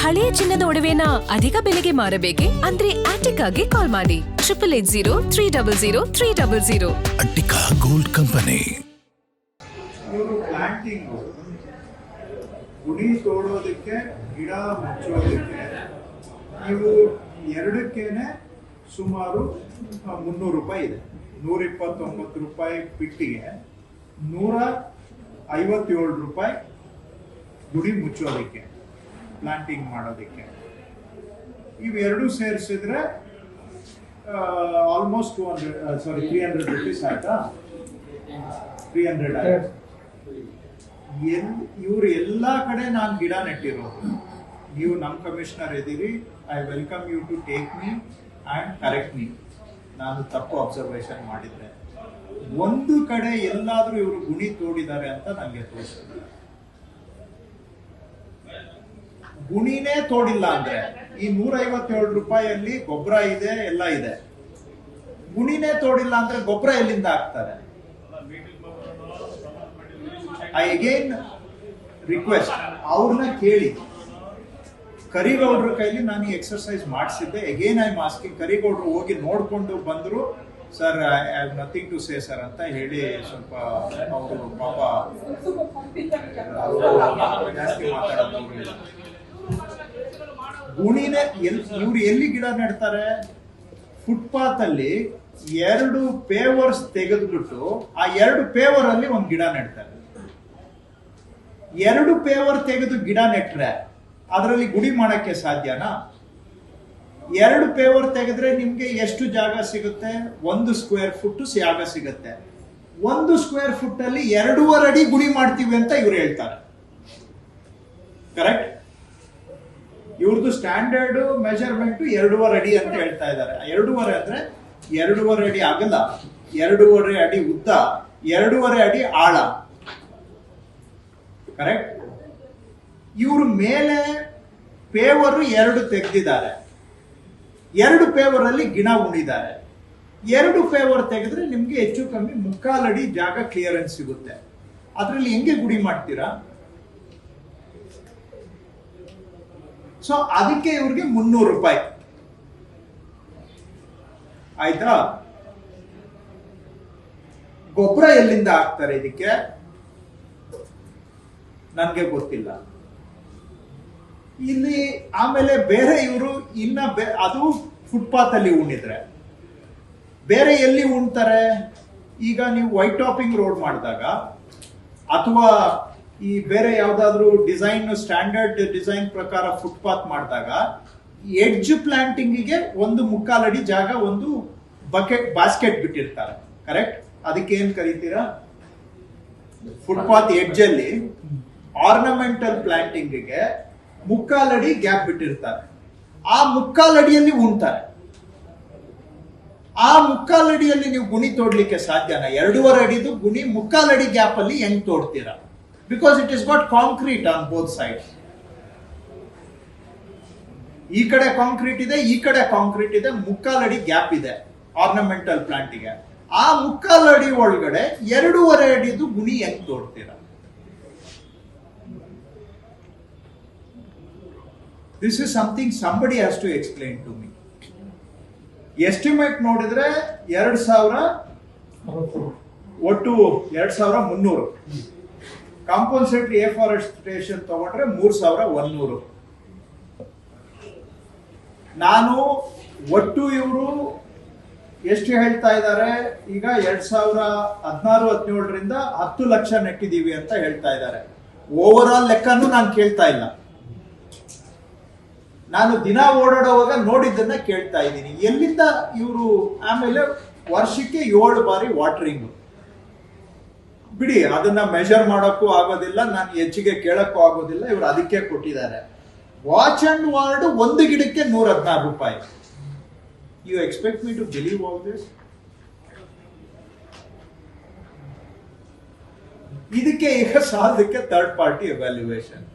ಹಳೆಯ ಚಿನ್ನದ ಒಡವೆನ ಅಧಿಕ ಬೆಲೆಗೆ ಮಾರಬೇಕೆ ಅಂದ್ರೆ ಆಟಿಕಾಗೆ ಕಾಲ್ ಮಾಡಿ 8803000300. Attica gold company. ಇವರು ಪ್ಲಾಂಟಿಂಗ್ ಗುಡಿ ತೋಡೋದಕ್ಕೆ ಗಿಡ ಮುಚ್ಚೋದಕ್ಕೆ ನೀವು ಎರಡಕ್ಕೇನೆ ಸುಮಾರು 300 ರೂಪಾಯಿ ಇದೆ. 129 ರೂಪಾಯಿ ಬಿಟ್ಟಿಗೆ 157 ರೂಪಾಯಿ ಗುಡಿ ಮುಚ್ಚೋದಕ್ಕೆ, ಪ್ಲಾಂಟಿಂಗ್ ಮಾಡೋದಕ್ಕೆ. ಇವೆರಡು ಸೇರಿಸಿದ್ರೆ ಆಲ್ಮೋಸ್ಟ್ 300 ರುಪೀಸ್ ಆಯ್ತಾ? 300 ಆಯ್ತು. ಇವ್ರು ಎಲ್ಲ ಕಡೆ ನಾನು ಗಿಡ ನೆಟ್ಟಿರೋದು. ನೀವು ನಮ್ಮ ಕಮಿಷನರ್ ಇದ್ದೀರಿ. I welcome you to take me and correct me. ನಾನು ತಪ್ಪು ಅಬ್ಸರ್ವೇಷನ್ ಮಾಡಿದ್ರೆ ಒಂದು ಕಡೆ ಎಲ್ಲಾದ್ರೂ ಇವರು ಗುಣಿ ತೋಡಿದ್ದಾರೆ ಅಂತ ನನಗೆ ತೋರಿಸಿದ್ರು. ಗುಣಿನೇ ತೋಡಿಲ್ಲ ಅಂದ್ರೆ ಈ 157 ರೂಪಾಯಿಯಲ್ಲಿ ಗೊಬ್ಬರ ಇದೆ, ಎಲ್ಲ ಇದೆ. ಗುಣಿನೇ ತೋಡಿಲ್ಲ ಅಂದ್ರೆ ಗೊಬ್ಬರ ಎಲ್ಲಿಂದ ಹಾಕ್ತಾರೆ? ಐ ಅಗೇನ್ ರಿಕ್ವೆಸ್ಟ್, ಅವ್ರನ್ನ ಕೇಳಿ. ಕರಿಗೌಡ್ರ ಕೈಲಿ ನಾನು ಈ ಎಕ್ಸರ್ಸೈಸ್ ಮಾಡಿಸಿದ್ದೆ. Again I'm asking. ಕರಿಗೌಡ್ರು ಹೋಗಿ ನೋಡ್ಕೊಂಡು ಬಂದ್ರು. Sir I have nothing to say sir ಅಂತ ಹೇಳಿ ಸ್ವಲ್ಪ ಅವರು ಪಾಪ ಜಾಸ್ತಿ ಮಾತಾಡೋದು. ಗುಣಿನೇ ಇವ್ರು ಎಲ್ಲಿ ಗಿಡ ನೆಡ್ತಾರೆ? ಫುಟ್ಪಾತ್ ಅಲ್ಲಿ 2 ಪೇವರ್ಸ್ ತೆಗೆದ್ಬಿಟ್ಟು ಆ 2 ಪೇವರ್ ಅಲ್ಲಿ ಒಂದು ಗಿಡ ನೆಡ್ತಾರೆ. 2 ಪೇವರ್ ತೆಗೆದು ಗಿಡ ನೆಟ್ರೆ ಅದರಲ್ಲಿ ಗುಡಿ ಮಾಡಕ್ಕೆ ಸಾಧ್ಯನಾ? 2 ಪೇವರ್ ತೆಗೆದ್ರೆ ನಿಮ್ಗೆ ಎಷ್ಟು ಜಾಗ ಸಿಗುತ್ತೆ? 1 ಸ್ಕ್ವೇರ್ ಫುಟ್ ಜಾಗ ಸಿಗುತ್ತೆ. 1 ಸ್ಕ್ವೇರ್ ಫುಟ್ ಅಲ್ಲಿ 2.5 ಅಡಿ ಗುಡಿ ಮಾಡ್ತೀವಿ ಅಂತ ಇವ್ರು ಹೇಳ್ತಾರೆ. ಕರೆಕ್ಟ್? ಇವ್ರದ್ದು ಸ್ಟ್ಯಾಂಡರ್ಡ್ ಮೆಜರ್ಮೆಂಟ್ 2.5 ಅಡಿ ಅಂತ ಹೇಳ್ತಾ ಇದ್ದಾರೆ. 2.5 ಅಂದ್ರೆ 2.5 ಅಡಿ ಅಗಲ, 2.5 ಅಡಿ ಉದ್ದ, 2.5 ಅಡಿ ಆಳ. ಕರೆಕ್ಟ್? ಇವರು ಮೇಲೆ ಪೇವರು 2 ತೆಗೆದಿದ್ದಾರೆ. 2 ಪೇವರ್ ಅಲ್ಲಿ ಗಿಡ ಉಣಿದ್ದಾರೆ. 2 ಪೇವರ್ ತೆಗೆದ್ರೆ ನಿಮ್ಗೆ ಹೆಚ್ಚು ಕಮ್ಮಿ 3/4 ಅಡಿ ಜಾಗ ಕ್ಲಿಯರೆನ್ಸ್ ಸಿಗುತ್ತೆ. ಅದ್ರಲ್ಲಿ ಹೆಂಗೆ ಗುಡಿ ಮಾಡ್ತೀರಾ? ಸೊ ಅದಕ್ಕೆ ಇವ್ರಿಗೆ 300 ರೂಪಾಯಿ ಆಯ್ತಾ? ಗೊಬ್ಬರ ಎಲ್ಲಿಂದ ಹಾಕ್ತಾರೆ ಇದಕ್ಕೆ ನನ್ಗೆ ಗೊತ್ತಿಲ್ಲ. ಇಲ್ಲಿ ಆಮೇಲೆ ಬೇರೆ ಇವರು ಇನ್ನ ಅದು ಫುಟ್ಪಾತ್ ಅಲ್ಲಿ ಉಣಿದ್ರೆ ಬೇರೆ ಎಲ್ಲಿ ಉಣ್ತಾರೆ? ಈಗ ನೀವು ವೈಟ್ ಟಾಪಿಂಗ್ ರೋಡ್ ಮಾಡಿದಾಗ ಅಥವಾ ಈ ಬೇರೆ ಯಾವ್ದಾದ್ರು ಡಿಸೈನ್ ಸ್ಟ್ಯಾಂಡರ್ಡ್ ಡಿಸೈನ್ ಪ್ರಕಾರ ಫುಟ್ಪಾತ್ ಮಾಡಿದಾಗ ಎಡ್ಜ್ ಪ್ಲಾಂಟಿಂಗಿಗೆ 1/4 ಅಡಿ ಜಾಗ ಒಂದು ಬಾಸ್ಕೆಟ್ ಬಿಟ್ಟಿರ್ತಾರೆ. ಕರೆಕ್ಟ್? ಅದಕ್ಕೆ ಏನ್ ಕರೀತೀರಾ? ಫುಟ್ಪಾತ್ ಎಡ್ಜ್ ಅಲ್ಲಿ ಆರ್ನಮೆಂಟಲ್ ಪ್ಲಾಂಟಿಂಗಿಗೆ 3/4 ಅಡಿ ಗ್ಯಾಪ್ ಬಿಟ್ಟಿರ್ತಾರೆ. ಆ 3/4 ಅಡಿಯಲ್ಲಿ ಉಣ್ತಾರೆ. ಆ 3/4 ಅಡಿಯಲ್ಲಿ ನೀವು ಗುಣಿ ತೋಡ್ಲಿಕ್ಕೆ ಸಾಧ್ಯನಾ? 2.5 ಅಡಿದು ಗುಣಿ 3/4 ಅಡಿ ಗ್ಯಾಪ್ ಅಲ್ಲಿ ಹೆಂಗ್ ತೋಡ್ತೀರಾ? Because it is got concrete on both side. ಈ ಕಡೆ ಕಾಂಕ್ರೀಟ್ ಇದೆ, ಈ ಕಡೆ ಕಾಂಕ್ರೀಟ್ ಇದೆ. 3/4 ಅಡಿ ಗ್ಯಾಪ್ ಇದೆ ಆರ್ನಮೆಂಟಲ್ ಪ್ಲಾಂಟಿಗೆ. ಆ 3/4 ಅಡಿ ಒಳಗಡೆ 2.5 ಅಡಿದು ಗುಣಿ ಹೆಂಗ್ ತೋಡ್ತೀರಾ? This is something somebody has to explain to me. Estimate ನೋಡಿದ್ರೆ 2,000 ಒಟ್ಟು 2,300. ಕಾಂಪನ್ಸೇಟರಿ ಎಫಾರೆಸ್ಟೇಷನ್ ತಗೊಂಡ್ರೆ 3,100. ನಾನು ಒಟ್ಟು ಇವರು ಎಷ್ಟು ಹೇಳ್ತಾ ಇದ್ದಾರೆ? ಈಗ 2016-17ರಿಂದ 10 ಲಕ್ಷ ನೆಟ್ಟಿದೀವಿ ಅಂತ ಹೇಳ್ತಾ ಇದ್ದಾರೆ. ಓವರ್ ಆಲ್ ಲೆಕ್ಕನೂ ನಾನು ಕೇಳ್ತಾ ಇಲ್ಲ. ನಾನು ದಿನ ಓಡಾಡುವಾಗ ನೋಡಿದ್ದನ್ನ ಕೇಳ್ತಾ ಇದ್ದೀನಿ. ಎಲ್ಲಿಂದ ಇವರು ಆಮೇಲೆ ವರ್ಷಕ್ಕೆ 7 ಬಾರಿ ವಾಟರಿಂಗ್. ಬಿಡಿ, ಅದನ್ನ ಮೆಜರ್ ಮಾಡೋಕ್ಕೂ ಆಗೋದಿಲ್ಲ, ನಾನು ಹೆಚ್ಚಿಗೆ ಕೇಳಕ್ಕೂ ಆಗೋದಿಲ್ಲ. ಇವರು ಅದಕ್ಕೆ ಕೊಟ್ಟಿದ್ದಾರೆ. ವಾಚ್ ಅಂಡ್ ವಾರ್ಡ್ ಒಂದು ಗಿಡಕ್ಕೆ 116 ರೂಪಾಯಿ. You expect me to believe all this? ಇದಕ್ಕೆ ಈಗ ಸಾಲದಕ್ಕೆ ಥರ್ಡ್ ಪಾರ್ಟಿ ಎವ್ಯಾಲ್ಯೂಯೇಷನ್.